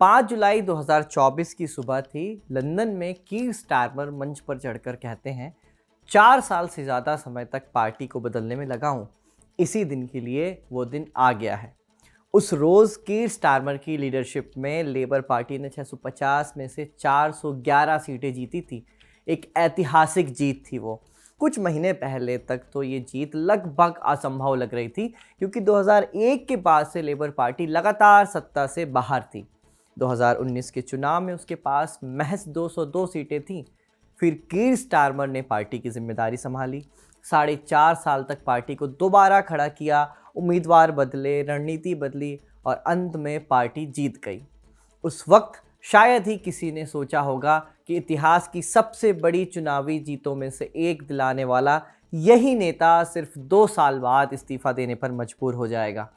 5 जुलाई 2024 की सुबह थी। लंदन में कीर स्टारमर मंच पर चढ़कर कहते हैं, 4 साल से ज़्यादा समय तक पार्टी को बदलने में लगा हूँ। इसी दिन के लिए वो दिन आ गया है। उस रोज़ कीर स्टारमर की लीडरशिप में लेबर पार्टी ने 650 में से 411 सीटें जीती थी। एक ऐतिहासिक जीत थी वो। कुछ महीने पहले तक तो ये जीत लगभग असंभव लग रही थी, क्योंकि 2001 के बाद से लेबर पार्टी लगातार सत्ता से बाहर थी। 2019 के चुनाव में उसके पास महज 202 सीटें थीं। फिर कीर स्टारमर ने पार्टी की जिम्मेदारी संभाली। 4.5 साल तक पार्टी को दोबारा खड़ा किया, उम्मीदवार बदले, रणनीति बदली और अंत में पार्टी जीत गई। उस वक्त शायद ही किसी ने सोचा होगा कि इतिहास की सबसे बड़ी चुनावी जीतों में से एक दिलाने वाला यही नेता सिर्फ 2 साल बाद इस्तीफा देने पर मजबूर हो जाएगा।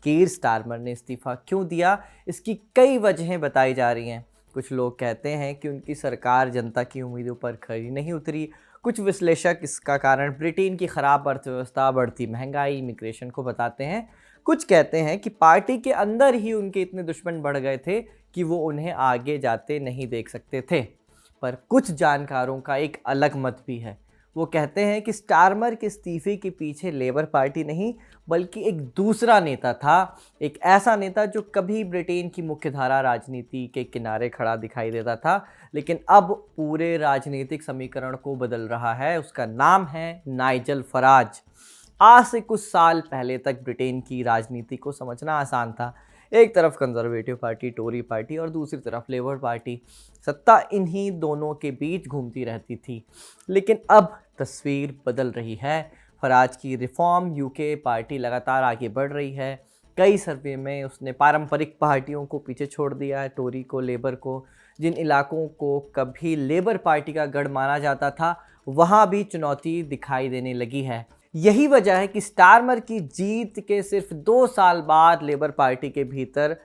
कीर स्टारमर ने इस्तीफा क्यों दिया, इसकी कई वजहें बताई जा रही हैं। कुछ लोग कहते हैं कि उनकी सरकार जनता की उम्मीदों पर खरी नहीं उतरी। कुछ विश्लेषक इसका कारण ब्रिटेन की खराब अर्थव्यवस्था, बढ़ती महंगाई, इमिग्रेशन को बताते हैं। कुछ कहते हैं कि पार्टी के अंदर ही उनके इतने दुश्मन बढ़ गए थे कि वो उन्हें आगे जाते नहीं देख सकते थे। पर कुछ जानकारों का एक अलग मत भी है। वो कहते हैं कि स्टारमर के इस्तीफे के पीछे लेबर पार्टी नहीं, बल्कि एक दूसरा नेता था। एक ऐसा नेता जो कभी ब्रिटेन की मुख्यधारा राजनीति के किनारे खड़ा दिखाई देता था, लेकिन अब पूरे राजनीतिक समीकरण को बदल रहा है। उसका नाम है नाइजल फराज। आज से कुछ साल पहले तक ब्रिटेन की राजनीति को समझना आसान था। एक तरफ कंजर्वेटिव पार्टी, टोरी पार्टी और दूसरी तरफ लेबर पार्टी। सत्ता इन्हीं दोनों के बीच घूमती रहती थी। लेकिन अब तस्वीर बदल रही है। फराज की रिफॉर्म यूके पार्टी लगातार आगे बढ़ रही है। कई सर्वे में उसने पारंपरिक पार्टियों को पीछे छोड़ दिया है, टोरी को, लेबर को। जिन इलाकों को कभी लेबर पार्टी का गढ़ माना जाता था, वहाँ भी चुनौती दिखाई देने लगी है। यही वजह है कि स्टारमर की जीत के सिर्फ 2 साल बाद लेबर पार्टी के भीतर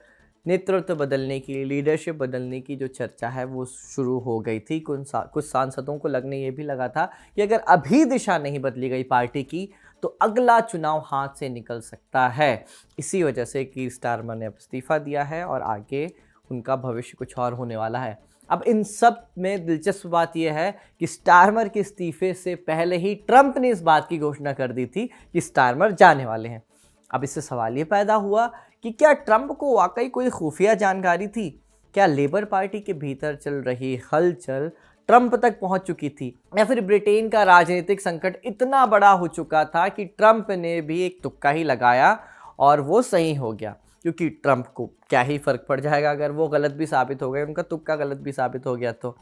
नेतृत्व बदलने की, लीडरशिप बदलने की जो चर्चा है वो शुरू हो गई थी। कुछ सांसदों को लगने ये भी लगा था कि अगर अभी दिशा नहीं बदली गई पार्टी की, तो अगला चुनाव हाथ से निकल सकता है। इसी वजह से कीर स्टारमर ने अब इस्तीफा दिया है और आगे उनका भविष्य कुछ और होने वाला है। अब इन सब में दिलचस्प बात यह है कि स्टारमर के इस्तीफे से पहले ही ट्रंप ने इस बात की घोषणा कर दी थी कि स्टारमर जाने वाले हैं। अब इससे सवाल ये पैदा हुआ कि क्या ट्रंप को वाकई कोई खुफिया जानकारी थी? क्या लेबर पार्टी के भीतर चल रही हलचल ट्रंप तक पहुंच चुकी थी, या फिर ब्रिटेन का राजनीतिक संकट इतना बड़ा हो चुका था कि ट्रंप ने भी एक तुक्का ही लगाया और वो सही हो गया? क्योंकि ट्रंप को क्या ही फ़र्क पड़ जाएगा अगर वो गलत भी साबित हो गए, उनका तुक्का गलत भी साबित हो गया तो।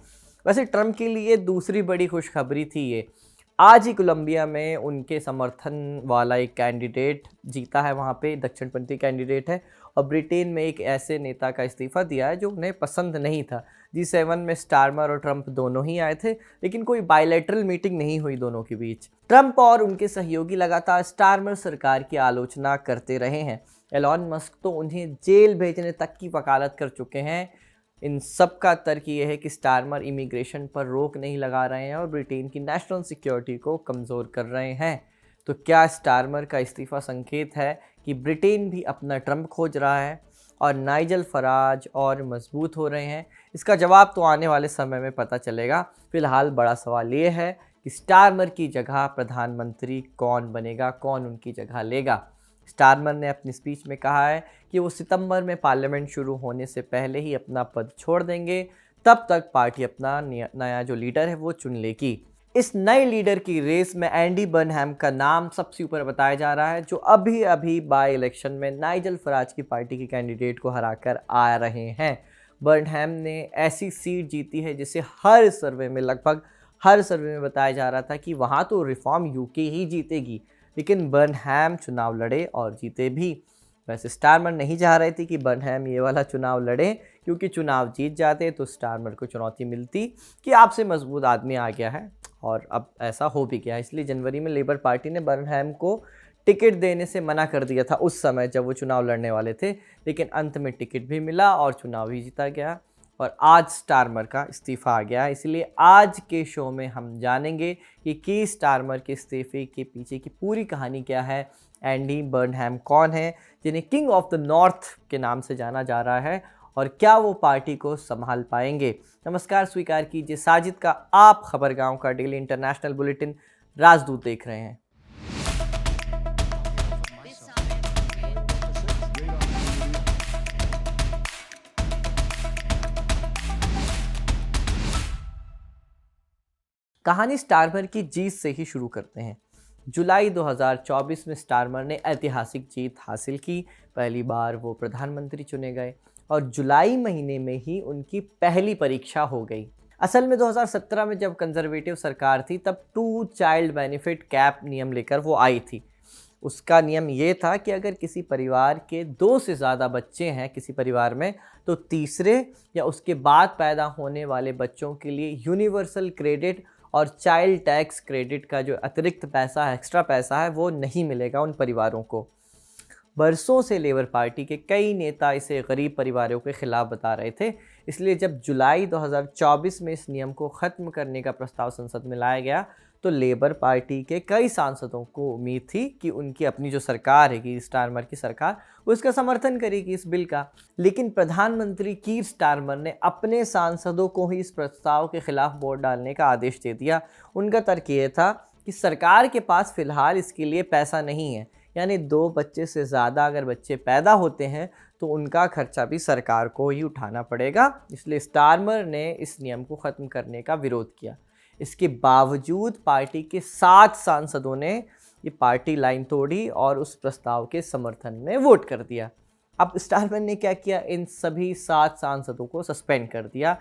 वैसे ट्रंप के लिए दूसरी बड़ी खुशखबरी थी ये। आज ही कोलंबिया में उनके समर्थन वाला एक कैंडिडेट जीता है, वहाँ पे दक्षिणपंथी कैंडिडेट है, और ब्रिटेन में एक ऐसे नेता का इस्तीफ़ा दिया है जो उन्हें पसंद नहीं था। G7 में स्टारमर और ट्रंप दोनों ही आए थे, लेकिन कोई बायलैटरल मीटिंग नहीं हुई दोनों के बीच। ट्रंप और उनके सहयोगी लगातार स्टारमर सरकार की आलोचना करते रहे हैं। एलॉन मस्क तो उन्हें जेल भेजने तक की वकालत कर चुके हैं। इन सब का तर्क ये है कि स्टारमर इमिग्रेशन पर रोक नहीं लगा रहे हैं और ब्रिटेन की नेशनल सिक्योरिटी को कमज़ोर कर रहे हैं। तो क्या स्टारमर का इस्तीफ़ा संकेत है कि ब्रिटेन भी अपना ट्रंप खोज रहा है और नाइजल फराज और मजबूत हो रहे हैं? इसका जवाब तो आने वाले समय में पता चलेगा। फिलहाल बड़ा सवाल ये है कि स्टारमर की जगह प्रधानमंत्री कौन बनेगा, कौन उनकी जगह लेगा। स्टारमर ने अपनी स्पीच में कहा है कि वो सितंबर में पार्लियामेंट शुरू होने से पहले ही अपना पद छोड़ देंगे। तब तक पार्टी अपना नया जो लीडर है वो चुन लेगी। इस नए लीडर की रेस में एंडी बर्नहैम का नाम सबसे ऊपर बताया जा रहा है, जो अभी अभी बाय इलेक्शन में नाइजल फराज की पार्टी के कैंडिडेट को हराकर आ रहे हैं। बर्नहैम ने ऐसी सीट जीती है जिसे हर सर्वे में, लगभग हर सर्वे में बताया जा रहा था कि वहाँ तो रिफॉर्म यूके ही जीतेगी, लेकिन बर्नहैम चुनाव लड़े और जीते भी। वैसे स्टारमर नहीं चाह रहे थे कि बर्नहैम ये वाला चुनाव लड़े, क्योंकि चुनाव जीत जाते तो स्टारमर को चुनौती मिलती कि आपसे मजबूत आदमी आ गया है, और अब ऐसा हो भी गया। इसलिए जनवरी में लेबर पार्टी ने बर्नहैम को टिकट देने से मना कर दिया था उस समय जब वो चुनाव लड़ने वाले थे, लेकिन अंत में टिकट भी मिला और चुनाव भी जीता गया और आज स्टारमर का इस्तीफ़ा आ गया। इसलिए आज के शो में हम जानेंगे कि कीर स्टारमर के इस्तीफ़े के पीछे की पूरी कहानी क्या है, एंडी बर्नहैम कौन है जिन्हें किंग ऑफ द नॉर्थ के नाम से जाना जा रहा है, और क्या वो पार्टी को संभाल पाएंगे। नमस्कार, स्वीकार कीजिए साजिद का आप खबरगांव का डेली इंटरनेशनल बुलेटिन राजदूत देख रहे हैं। कहानी स्टारमर की जीत से ही शुरू करते हैं। जुलाई 2024 में स्टारमर ने ऐतिहासिक जीत हासिल की। पहली बार वो प्रधानमंत्री चुने गए और जुलाई महीने में ही उनकी पहली परीक्षा हो गई। असल में 2017 में जब कंजर्वेटिव सरकार थी तब 2 चाइल्ड बेनिफिट कैप नियम लेकर वो आई थी। उसका नियम ये था कि अगर किसी परिवार के 2 से ज़्यादा बच्चे हैं किसी परिवार में, तो तीसरे या उसके बाद पैदा होने वाले बच्चों के लिए यूनिवर्सल क्रेडिट और चाइल्ड टैक्स क्रेडिट का जो अतिरिक्त पैसा है, एक्स्ट्रा पैसा है, वो नहीं मिलेगा उन परिवारों को। बरसों से लेबर पार्टी के कई नेता इसे गरीब परिवारों के खिलाफ बता रहे थे। इसलिए जब जुलाई 2024 में इस नियम को ख़त्म करने का प्रस्ताव संसद में लाया गया तो लेबर पार्टी के कई सांसदों को उम्मीद थी कि उनकी अपनी जो सरकार है, कीर स्टारमर की सरकार, वो इसका समर्थन करेगी इस बिल का। लेकिन प्रधानमंत्री कीर स्टारमर ने अपने सांसदों को ही इस प्रस्ताव के खिलाफ वोट डालने का आदेश दे दिया। उनका तर्क ये था कि सरकार के पास फ़िलहाल इसके लिए पैसा नहीं है, यानी 2 बच्चे से ज़्यादा अगर बच्चे पैदा होते हैं तो उनका खर्चा भी सरकार को ही उठाना पड़ेगा। इसलिए स्टारमर ने इस नियम को ख़त्म करने का विरोध किया। इसके बावजूद पार्टी के 7 सांसदों ने ये पार्टी लाइन तोड़ी और उस प्रस्ताव के समर्थन में वोट कर दिया। अब स्टारमर ने क्या किया, इन सभी 7 सांसदों को सस्पेंड कर दिया।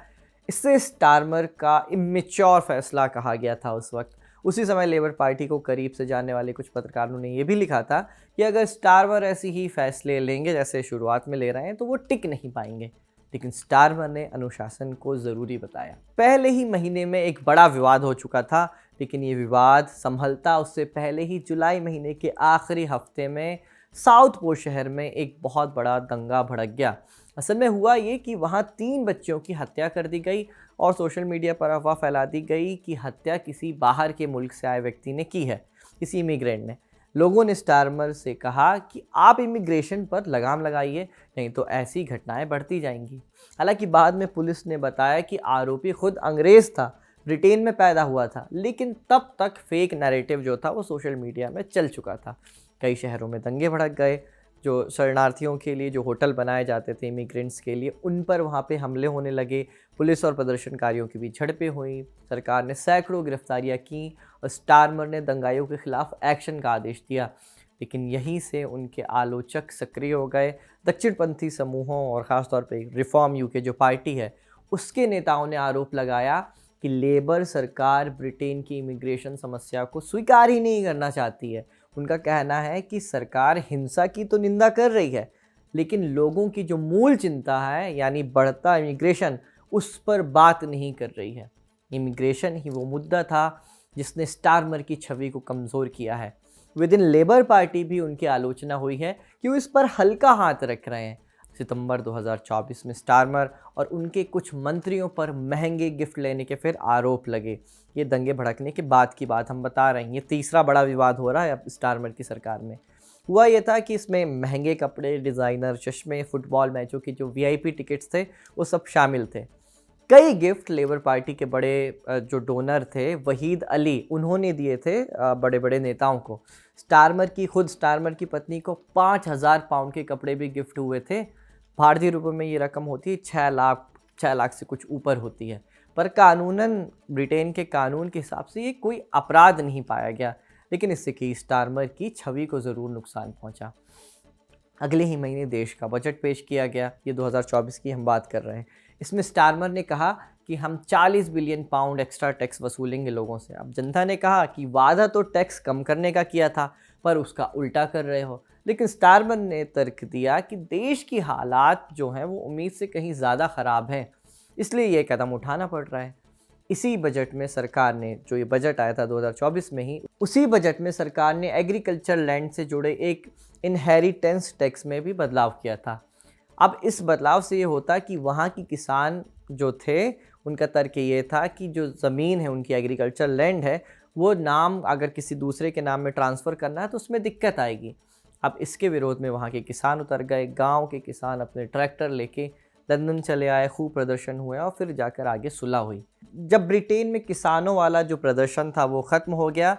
इससे स्टारमर का इमेच्योर फैसला कहा गया था उस वक्त। उसी समय लेबर पार्टी को करीब से जानने वाले कुछ पत्रकारों ने यह भी लिखा था कि अगर स्टारमर ऐसे ही फैसले लेंगे जैसे शुरुआत में ले रहे हैं तो वो टिक नहीं पाएंगे। लेकिन स्टारमर ने अनुशासन को ज़रूरी बताया। पहले ही महीने में एक बड़ा विवाद हो चुका था, लेकिन ये विवाद संभलता उससे पहले ही जुलाई महीने के आखिरी हफ्ते में साउथपोर्ट शहर में एक बहुत बड़ा दंगा भड़क गया। असल में हुआ ये कि वहाँ 3 बच्चों की हत्या कर दी गई और सोशल मीडिया पर अफवाह फैला दी गई कि हत्या किसी बाहर के मुल्क से आए व्यक्ति ने की है, किसी इमिग्रेंट ने। लोगों ने स्टारमर से कहा कि आप इमिग्रेशन पर लगाम लगाइए, नहीं तो ऐसी घटनाएं बढ़ती जाएंगी। हालांकि बाद में पुलिस ने बताया कि आरोपी खुद अंग्रेज़ था, ब्रिटेन में पैदा हुआ था, लेकिन तब तक फेक नैरेटिव जो था वो सोशल मीडिया में चल चुका था। कई शहरों में दंगे भड़क गए। जो शरणार्थियों के लिए जो होटल बनाए जाते थे इमिग्रेंट्स के लिए, उन पर वहाँ पे हमले होने लगे। पुलिस और प्रदर्शनकारियों की भी झड़पें हुई। सरकार ने सैकड़ों गिरफ्तारियाँ की और स्टारमर ने दंगाइयों के खिलाफ एक्शन का आदेश दिया। लेकिन यहीं से उनके आलोचक सक्रिय हो गए। दक्षिणपंथी समूहों और ख़ासतौर पे रिफॉर्म यूके जो पार्टी है, उसके नेताओं ने आरोप लगाया कि लेबर सरकार ब्रिटेन की इमिग्रेशन समस्या को स्वीकार ही नहीं करना चाहती है। उनका कहना है कि सरकार हिंसा की तो निंदा कर रही है, लेकिन लोगों की जो मूल चिंता है, यानी बढ़ता इमिग्रेशन, उस पर बात नहीं कर रही है। इमिग्रेशन ही वो मुद्दा था जिसने स्टारमर की छवि को कमज़ोर किया है। विद इन लेबर पार्टी भी उनकी आलोचना हुई है कि वो इस पर हल्का हाथ रख रहे हैं। सितंबर 2024 में स्टारमर और उनके कुछ मंत्रियों पर महंगे गिफ्ट लेने के फिर आरोप लगे। ये दंगे भड़कने के बाद की बात हम बता रहे हैं। ये तीसरा बड़ा विवाद हो रहा है अब स्टारमर की सरकार में। हुआ ये था कि इसमें महंगे कपड़े, डिज़ाइनर चश्मे, फुटबॉल मैचों की जो VIP टिकट्स थे वो सब शामिल थे। कई गिफ्ट लेबर पार्टी के बड़े जो डोनर थे, वहीद अली, उन्होंने दिए थे बड़े बड़े नेताओं को। स्टारमर की पत्नी को 5000 पाउंड के कपड़े भी गिफ्ट हुए थे। भारतीय रुपयों में ये रकम होती है 6 लाख से कुछ ऊपर होती है। पर कानूनन ब्रिटेन के कानून के हिसाब से ये कोई अपराध नहीं पाया गया। लेकिन इससे कीर स्टारमर की छवि को ज़रूर नुकसान पहुंचा। अगले ही महीने देश का बजट पेश किया गया। ये 2024 की हम बात कर रहे हैं। इसमें स्टारमर ने कहा कि हम 40 बिलियन पाउंड एक्स्ट्रा टैक्स वसूलेंगे लोगों से। अब जनता ने कहा कि वादा तो टैक्स कम करने का किया था, पर उसका उल्टा कर रहे हो। लेकिन स्टारमर ने तर्क दिया कि देश की हालात जो हैं वो उम्मीद से कहीं ज़्यादा ख़राब हैं, इसलिए ये कदम उठाना पड़ रहा है। इसी बजट में सरकार ने, जो ये बजट आया था 2024 में ही, उसी बजट में सरकार ने एग्रीकल्चर लैंड से जुड़े एक इनहेरिटेंस टैक्स में भी बदलाव किया था। अब इस बदलाव से ये होता कि वहाँ की किसान जो थे, उनका तर्क ये था कि जो ज़मीन है उनकी, एग्रीकल्चर लैंड है, वो नाम अगर किसी दूसरे के नाम में ट्रांसफ़र करना है तो उसमें दिक्कत आएगी। अब इसके विरोध में वहाँ के किसान उतर गए। गांव के किसान अपने ट्रैक्टर लेके लंदन चले आए, खूब प्रदर्शन हुआ और फिर जाकर आगे सुलह हुई। जब ब्रिटेन में किसानों वाला जो प्रदर्शन था वो ख़त्म हो गया,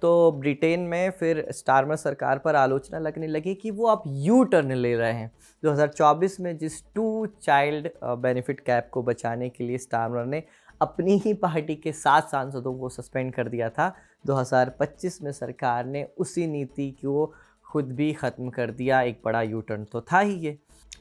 तो ब्रिटेन में फिर स्टारमर सरकार पर आलोचना लगने लगी कि वो अब यू टर्न ले रहे हैं। 2024 में जिस 2 चाइल्ड बेनिफिट कैप को बचाने के लिए स्टारमर ने अपनी ही पार्टी के 7 सांसदों को सस्पेंड कर दिया था, 2025 में सरकार ने उसी नीति को खुद भी ख़त्म कर दिया। एक बड़ा यू टर्न तो था ही ये।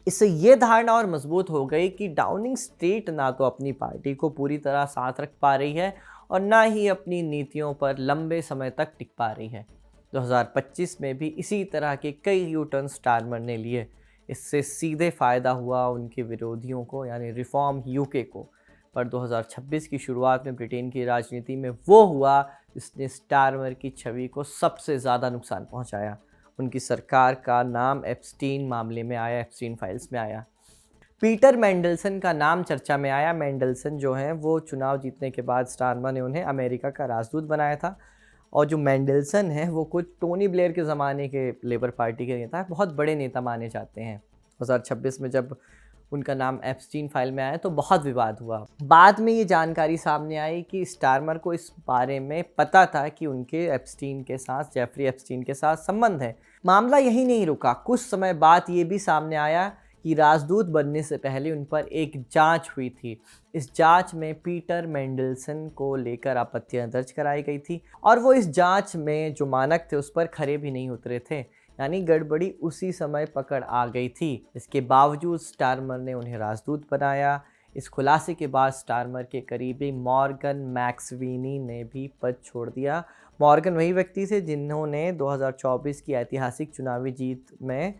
इससे ये धारणा और मजबूत हो गई कि डाउनिंग स्ट्रीट ना तो अपनी पार्टी को पूरी तरह साथ रख पा रही है और ना ही अपनी नीतियों पर लंबे समय तक टिक पा रही है। 2025 में भी इसी तरह के कई यू टर्न स्टारमर ने लिए। इससे सीधे फ़ायदा हुआ उनके विरोधियों को, यानी रिफॉर्म यूके को। पर 2026 की शुरुआत में ब्रिटेन की राजनीति में वो हुआ जिसने स्टारमर की छवि को सबसे ज़्यादा नुकसान पहुंचाया। उनकी सरकार का नाम एप्स्टीन मामले में आया, एप्स्टीन फाइल्स में आया। पीटर मेंडलसन का नाम चर्चा में आया। मेंडलसन जो हैं वो चुनाव जीतने के बाद स्टारमर ने उन्हें अमेरिका का राजदूत बनाया था। और जो मेंडलसन हैं वो कुछ टोनी ब्लेयर के ज़माने के लेबर पार्टी के नेता हैं, बहुत बड़े नेता माने जाते हैं। 2026 में जब उनका नाम एप्स्टीन फाइल में आया तो बहुत विवाद हुआ। बाद में ये जानकारी सामने आई कि स्टारमर को इस बारे में पता था कि उनके एप्स्टीन के साथ, जेफरी एप्स्टीन के साथ संबंध है। मामला यही नहीं रुका। कुछ समय बाद ये भी सामने आया कि राजदूत बनने से पहले उन पर एक जांच हुई थी। इस जांच में पीटर मेंडलसन को लेकर आपत्तियां दर्ज कराई गई थी और वो इस जांच में जो मानक थे उस पर खरे भी नहीं उतरे थे, यानी गड़बड़ी उसी समय पकड़ आ गई थी। इसके बावजूद स्टारमर ने उन्हें राजदूत बनाया। इस खुलासे के बाद स्टारमर के करीबी मॉर्गन मैक्सवीनी ने भी पद छोड़ दिया। मॉर्गन वही व्यक्ति थे जिन्होंने 2024 की ऐतिहासिक चुनावी जीत में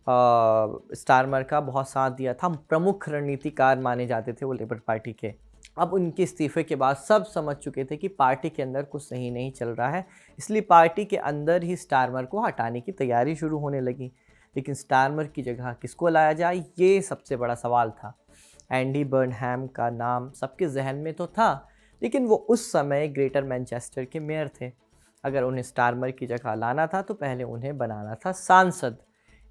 स्टारमर का बहुत साथ दिया था। प्रमुख रणनीतिकार माने जाते थे वो लेबर पार्टी के। अब उनके इस्तीफे के बाद सब समझ चुके थे कि पार्टी के अंदर कुछ सही नहीं चल रहा है, इसलिए पार्टी के अंदर ही स्टारमर को हटाने की तैयारी शुरू होने लगी। लेकिन स्टारमर की जगह किसको लाया जाए, ये सबसे बड़ा सवाल था। एंडी बर्नहैम का नाम सबके जहन में तो था, लेकिन वो उस समय ग्रेटर मैनचेस्टर के मेयर थे। अगर उन्हें स्टारमर की जगह लाना था तो पहले उन्हें बनाना था सांसद।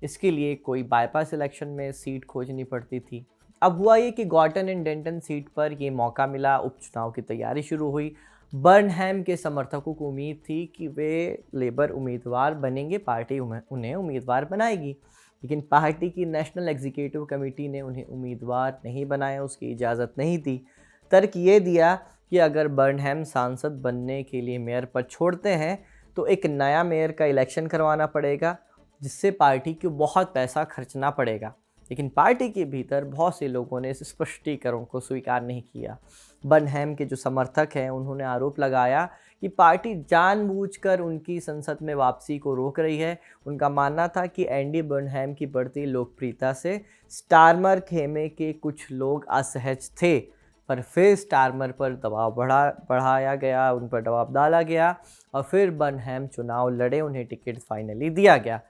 इसके लिए कोई बाईपास इलेक्शन में सीट खोजनी पड़ती थी। अब हुआ ये कि गॉर्टन एंड डेंटन सीट पर ये मौका मिला। उपचुनाव की तैयारी शुरू हुई। बर्नहैम के समर्थकों को उम्मीद थी कि वे लेबर उम्मीदवार बनेंगे, पार्टी उन्हें उम्मीदवार बनाएगी। लेकिन पार्टी की नेशनल एग्जीक्यूटिव कमेटी ने उन्हें उम्मीदवार नहीं बनाया, उसकी इजाज़त नहीं दी। तर्क ये दिया कि अगर बर्नहैम सांसद बनने के लिए मेयर पद छोड़ते हैं तो एक नया मेयर का इलेक्शन करवाना पड़ेगा, जिससे पार्टी को बहुत पैसा खर्चना पड़ेगा। लेकिन पार्टी के भीतर बहुत से लोगों ने इस स्पष्टीकरण को स्वीकार नहीं किया। बर्नहैम के जो समर्थक हैं उन्होंने आरोप लगाया कि पार्टी जानबूझकर उनकी संसद में वापसी को रोक रही है। उनका मानना था कि एंडी बर्नहैम की बढ़ती लोकप्रियता से स्टारमर खेमे के कुछ लोग असहज थे, पर फिर स्टारमर पर दबाव बढ़ाया गया, उन पर दबाव डाला गया और फिर बर्नहैम चुनाव लड़े, उन्हें टिकट फाइनली दिया गया।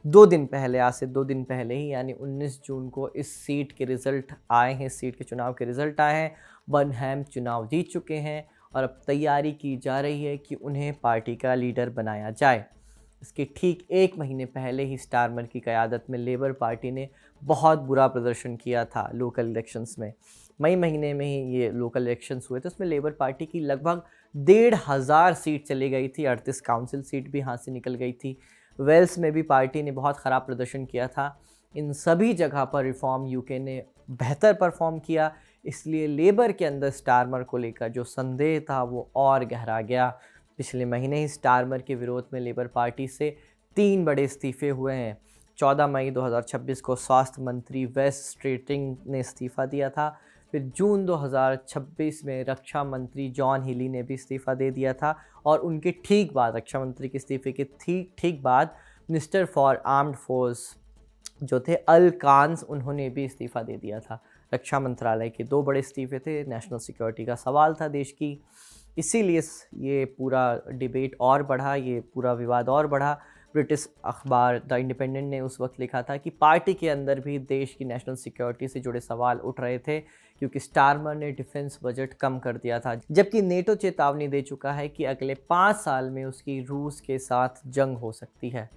2 दिन पहले, आज से 2 दिन पहले ही, यानी 19 जून को इस सीट के रिज़ल्ट आए हैं, इस सीट के चुनाव के रिज़ल्ट आए हैं। बर्नहैम चुनाव जीत चुके हैं और अब तैयारी की जा रही है कि उन्हें पार्टी का लीडर बनाया जाए। इसके ठीक 1 महीने पहले ही स्टारमर की क़यादत में लेबर पार्टी ने बहुत बुरा प्रदर्शन किया था लोकल इलेक्शंस में। मई महीने में ही ये लोकल इलेक्शंस हुए थे, उसमें लेबर पार्टी की लगभग 1,500 सीट चली गई थी। 38 काउंसिल सीट भी हाथ से निकल गई थी। वेल्स में भी पार्टी ने बहुत ख़राब प्रदर्शन किया था। इन सभी जगह पर रिफॉर्म यूके ने बेहतर परफॉर्म किया, इसलिए लेबर के अंदर स्टारमर को लेकर जो संदेह था वो और गहरा गया। पिछले महीने ही स्टारमर के विरोध में लेबर पार्टी से 3 बड़े इस्तीफे हुए हैं। 14 मई 2026 को स्वास्थ्य मंत्री वेस स्ट्रेटिंग ने इस्तीफ़ा दिया था। फिर जून 2026 में रक्षा मंत्री जॉन हिली ने भी इस्तीफ़ा दे दिया था और उनके ठीक बाद, रक्षा मंत्री के इस्तीफे के ठीक बाद, मिनिस्टर फॉर आर्म्ड फोर्स जो थे अल कान्स, उन्होंने भी इस्तीफ़ा दे दिया था। रक्षा मंत्रालय के 2 बड़े इस्तीफे थे। नेशनल सिक्योरिटी का सवाल था देश की, इसीलिए ये पूरा डिबेट और बढ़ा, ये पूरा विवाद और बढ़ा। ब्रिटिश अखबार द इंडिपेंडेंट ने उस वक्त लिखा था कि पार्टी के अंदर भी देश की नेशनल सिक्योरिटी से जुड़े सवाल उठ रहे थे, क्योंकि स्टारमर ने डिफेंस बजट कम कर दिया था, जबकि नेटो चेतावनी दे चुका है कि अगले 5 साल में उसकी रूस के साथ जंग हो सकती है।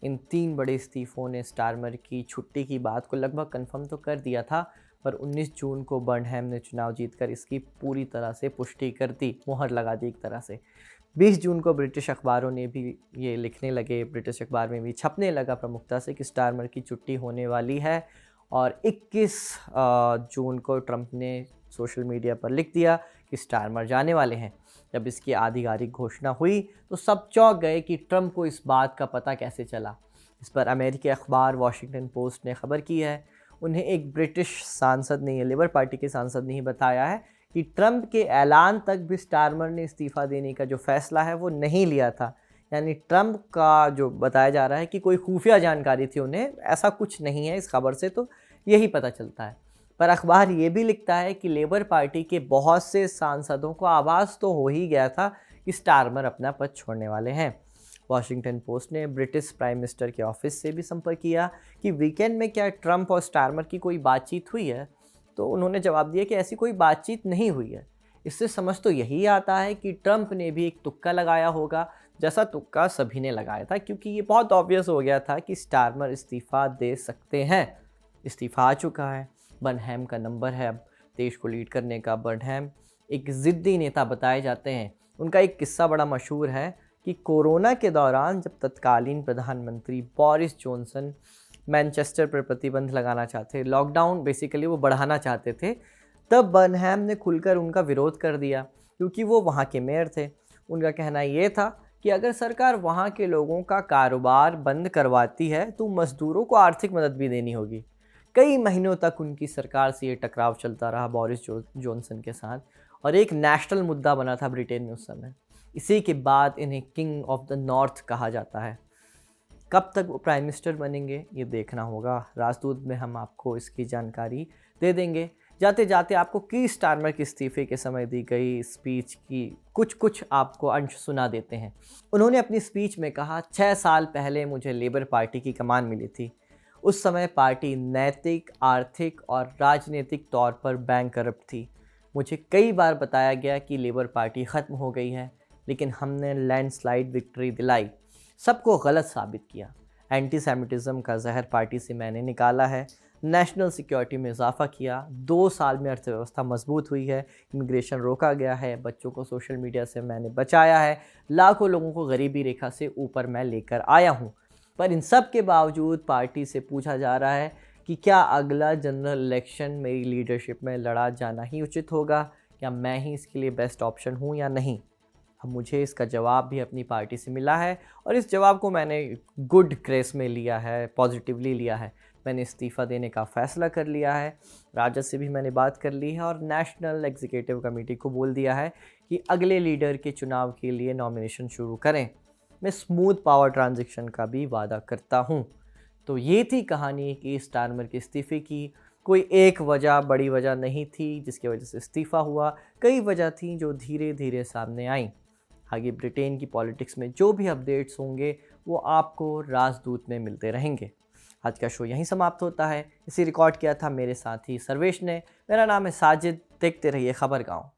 इन 3 बड़े इस्तीफ़ों ने स्टारमर की छुट्टी की बात को लगभग कंफर्म तो कर दिया था, पर 19 जून को बर्नहैम ने चुनाव जीतकर इसकी पूरी तरह से पुष्टि कर दी, मुहर लगा दी एक तरह से। 20 जून को ब्रिटिश अखबारों ने भी ये लिखने लगे, ब्रिटिश अखबार में भी छपने लगा प्रमुखता से कि स्टारमर की छुट्टी होने वाली है। और 21 जून को ट्रंप ने सोशल मीडिया पर लिख दिया कि स्टारमर जाने वाले हैं। जब इसकी आधिकारिक घोषणा हुई तो सब चौंक गए कि ट्रंप को इस बात का पता कैसे चला। इस पर अमेरिकी अखबार वॉशिंगटन पोस्ट ने खबर की है। उन्हें एक ब्रिटिश सांसद ने, लेबर पार्टी के सांसद ने ही बताया है कि ट्रंप के ऐलान तक भी स्टारमर ने इस्तीफ़ा देने का जो फैसला है वो नहीं लिया था। यानी ट्रंप का जो बताया जा रहा है कि कोई खुफिया जानकारी थी उन्हें, ऐसा कुछ नहीं है इस खबर से तो यही पता चलता है। पर अखबार ये भी लिखता है कि लेबर पार्टी के बहुत से सांसदों को आभास तो हो ही गया था कि स्टारमर अपना पद छोड़ने वाले हैं। वॉशिंगटन पोस्ट ने ब्रिटिश प्राइम मिनिस्टर के ऑफिस से भी संपर्क किया कि वीकेंड में क्या ट्रंप और स्टारमर की कोई बातचीत हुई है, तो उन्होंने जवाब दिया कि ऐसी कोई बातचीत नहीं हुई है। इससे समझ तो यही आता है कि ट्रंप ने भी एक तुक्का लगाया होगा, जैसा तुक्का सभी ने लगाया था, क्योंकि ये बहुत ऑब्वियस हो गया था कि स्टारमर इस्तीफ़ा दे सकते हैं। इस्तीफ़ा आ चुका है, बर्नहैम का नंबर है अब देश को लीड करने का। बर्नहैम एक ज़िद्दी नेता बताए जाते हैं। उनका एक किस्सा बड़ा मशहूर है कि कोरोना के दौरान जब तत्कालीन प्रधानमंत्री बोरिस जॉनसन मैनचेस्टर पर प्रतिबंध लगाना चाहते, लॉकडाउन बेसिकली वो बढ़ाना चाहते थे, तब बर्नहैम ने खुलकर उनका विरोध कर दिया, क्योंकि वो वहाँ के मेयर थे। उनका कहना ये था कि अगर सरकार वहाँ के लोगों का कारोबार बंद करवाती है तो मज़दूरों को आर्थिक मदद भी देनी होगी। कई महीनों तक उनकी सरकार से ये टकराव चलता रहा बोरिस जॉनसन के साथ, और एक नेशनल मुद्दा बना था ब्रिटेन में उस समय। इसी के बाद इन्हें किंग ऑफ द नॉर्थ कहा जाता है। कब तक वो प्राइम मिनिस्टर बनेंगे ये देखना होगा। राजदूत में हम आपको इसकी जानकारी दे देंगे। जाते जाते आपको की स्टारमर के इस्तीफे के समय दी गई स्पीच की कुछ आपको अंश सुना देते हैं। उन्होंने अपनी स्पीच में कहा, 6 साल पहले मुझे लेबर पार्टी की कमान मिली थी। उस समय पार्टी नैतिक, आर्थिक और राजनीतिक तौर पर बैंकरप्ट थी। मुझे कई बार बताया गया कि लेबर पार्टी ख़त्म हो गई है, लेकिन हमने लैंडस्लाइड विक्ट्री दिलाई, सबको गलत साबित किया। एंटीसेमिटिज़म का जहर पार्टी से मैंने निकाला है, नेशनल सिक्योरिटी में इजाफा किया, 2 साल में अर्थव्यवस्था मजबूत हुई है, इमिग्रेशन रोका गया है, बच्चों को सोशल मीडिया से मैंने बचाया है, लाखों लोगों को गरीबी रेखा से ऊपर मैं लेकर आया हूँ। पर इन सब के बावजूद पार्टी से पूछा जा रहा है कि क्या अगला जनरल इलेक्शन मेरी लीडरशिप में लड़ा जाना ही उचित होगा, क्या मैं ही इसके लिए बेस्ट ऑप्शन हूँ या नहीं। अब मुझे इसका जवाब भी अपनी पार्टी से मिला है, और इस जवाब को मैंने गुड ग्रेस में लिया है, पॉजिटिवली लिया है। मैंने इस्तीफ़ा देने का फ़ैसला कर लिया है, राजद से भी मैंने बात कर ली है, और नेशनल एग्जीक्यूटिव कमेटी को बोल दिया है कि अगले लीडर के चुनाव के लिए नॉमिनेशन शुरू करें। मैं स्मूथ पावर ट्रांजिशन का भी वादा करता हूँ। तो ये थी कहानी कि स्टारमर के इस्तीफ़े की। कोई एक वजह, बड़ी वजह नहीं थी जिसकी वजह से इस्तीफ़ा हुआ, कई वजह थी जो धीरे धीरे सामने आईं। आगे ब्रिटेन की पॉलिटिक्स में जो भी अपडेट्स होंगे वो आपको राजदूत में मिलते रहेंगे। आज का शो यहीं समाप्त होता है। इसे रिकॉर्ड किया था मेरे साथी सर्वेश ने। मेरा नाम है साजिद। देखते रहिए खबरगांव।